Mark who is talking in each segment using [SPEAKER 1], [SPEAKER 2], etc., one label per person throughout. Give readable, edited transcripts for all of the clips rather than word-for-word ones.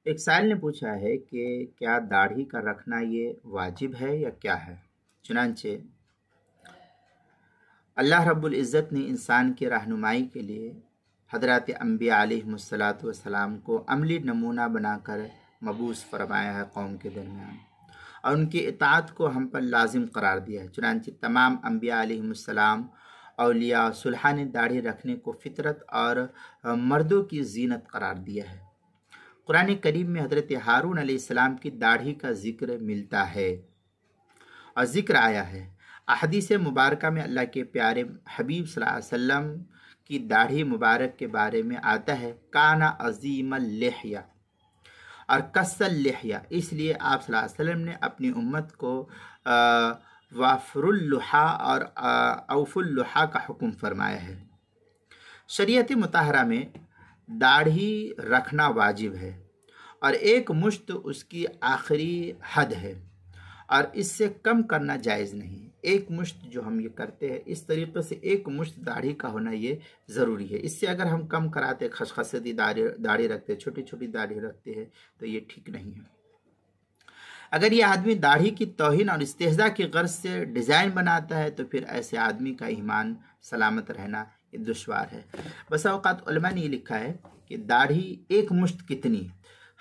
[SPEAKER 1] ایک سائل نے پوچھا ہے کہ کیا داڑھی کا رکھنا یہ واجب ہے یا کیا ہے؟ چنانچہ اللہ رب العزت نے انسان کی رہنمائی کے لیے حضرات انبیاء علیہ السلام کو عملی نمونہ بنا کر مبعوث فرمایا ہے قوم کے درمیان، اور ان کی اطاعت کو ہم پر لازم قرار دیا ہے۔ چنانچہ تمام انبیاء علیہ السلام، اولیاء اور صلحاء نے داڑھی رکھنے کو فطرت اور مردوں کی زینت قرار دیا ہے۔ قرآن کریم میں حضرت ہارون علیہ السلام کی داڑھی کا ذکر ملتا ہے اور ذکر آیا ہے۔ احادیث مبارکہ میں اللہ کے پیارے حبیب صلی اللہ علیہ وسلم کی داڑھی مبارک کے بارے میں آتا ہے، کانا عظیم اللحیہ اور کس اللحیہ، اس لیے آپ صلی اللہ علیہ وسلم نے اپنی امت کو وافر اللحا اور اوف اللحا کا حکم فرمایا ہے۔ شریعت مطہرہ میں داڑھی رکھنا واجب ہے اور ایک مشت اس کی آخری حد ہے، اور اس سے کم کرنا جائز نہیں۔ ایک مشت جو ہم یہ کرتے ہیں، اس طریقے سے ایک مشت داڑھی کا ہونا یہ ضروری ہے۔ اس سے اگر ہم کم کراتے، خشخصی داڑھی رکھتے، چھوٹی چھوٹی داڑھی رکھتے ہیں، تو یہ ٹھیک نہیں ہے۔ اگر یہ آدمی داڑھی کی توہین اور استہزاء کی غرض سے ڈیزائن بناتا ہے تو پھر ایسے آدمی کا ایمان سلامت رہنا یہ دشوار ہے۔ بس اوقات علماء نے یہ لکھا ہے کہ داڑھی ایک مشت کتنی،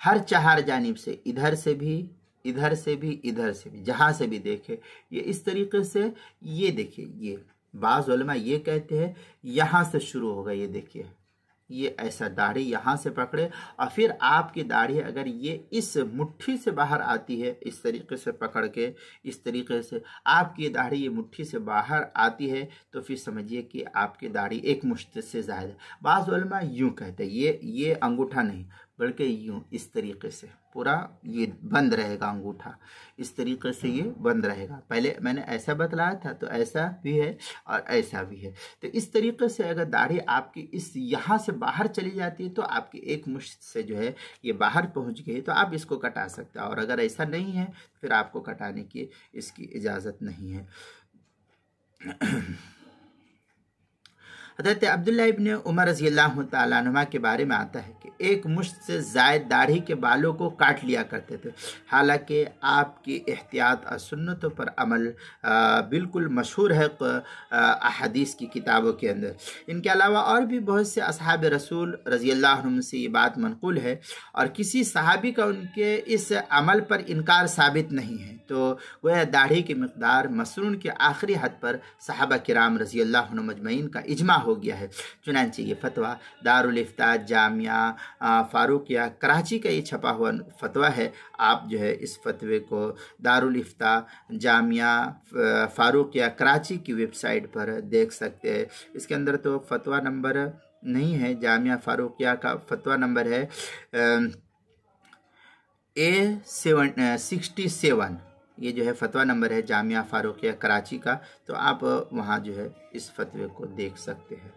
[SPEAKER 1] ہر چہار جانب سے، ادھر سے بھی، ادھر سے بھی، ادھر سے بھی، جہاں سے بھی دیکھے، یہ اس طریقے سے، یہ دیکھیے، یہ بعض علماء یہ کہتے ہیں یہاں سے شروع ہوگا، یہ دیکھیے، یہ ایسا داڑھی یہاں سے پکڑے، اور پھر آپ کی داڑھی اگر یہ اس مٹھی سے باہر آتی ہے، اس طریقے سے پکڑ کے، اس طریقے سے آپ کی داڑھی یہ مٹھی سے باہر آتی ہے، تو پھر سمجھیے کہ آپ کی داڑھی ایک مشت سے زائد ہے۔ بعض علماء یوں کہتے ہیں، یہ انگوٹھا نہیں بلکہ یوں، اس طریقے سے پورا یہ بند رہے گا انگوٹھا، اس طریقے سے یہ بند رہے گا۔ پہلے میں نے ایسا بتلایا تھا، تو ایسا بھی ہے اور ایسا بھی ہے۔ تو اس طریقے سے اگر داڑھی آپ کی اس یہاں سے باہر چلی جاتی ہے تو آپ کی ایک مشت سے جو ہے یہ باہر پہنچ گئی، تو آپ اس کو کٹا سکتے ہیں، اور اگر ایسا نہیں ہے پھر آپ کو کٹانے کی اس کی اجازت نہیں ہے۔ حضرت عبداللہ ابن عمر رضی اللہ تعالیٰ عنہ کے بارے میں آتا ہے کہ ایک مشت سے زائد داڑھی کے بالوں کو کاٹ لیا کرتے تھے، حالانکہ آپ کی احتیاط اور سنتوں پر عمل بالکل مشہور ہے احادیث کی کتابوں کے اندر۔ ان کے علاوہ اور بھی بہت سے اصحاب رسول رضی اللہ عنہ سے یہ بات منقول ہے، اور کسی صحابی کا ان کے اس عمل پر انکار ثابت نہیں ہے، تو گویا داڑھی کی مقدار مسنون کے آخری حد پر صحابہ کرام رضی اللہ عنہ مجمعین کا اجماع ہو گیا ہے۔ چنانچہ یہ فتویٰ دارالافتاء جامعہ فاروقیہ کراچی کا یہ چھپا ہوا فتویٰ ہے۔ آپ جو ہے اس فتوے کو دارالافتاء جامعہ فاروقیہ کراچی کی ویب سائٹ پر دیکھ سکتے ہیں۔ اس کے اندر تو فتویٰ نمبر نہیں ہے، جامعہ فاروقیہ کا فتویٰ نمبر ہے A67، یہ جو ہے فتویٰ نمبر ہے جامعہ فاروقیہ کراچی کا، تو آپ وہاں جو ہے اس فتوے کو دیکھ سکتے ہیں۔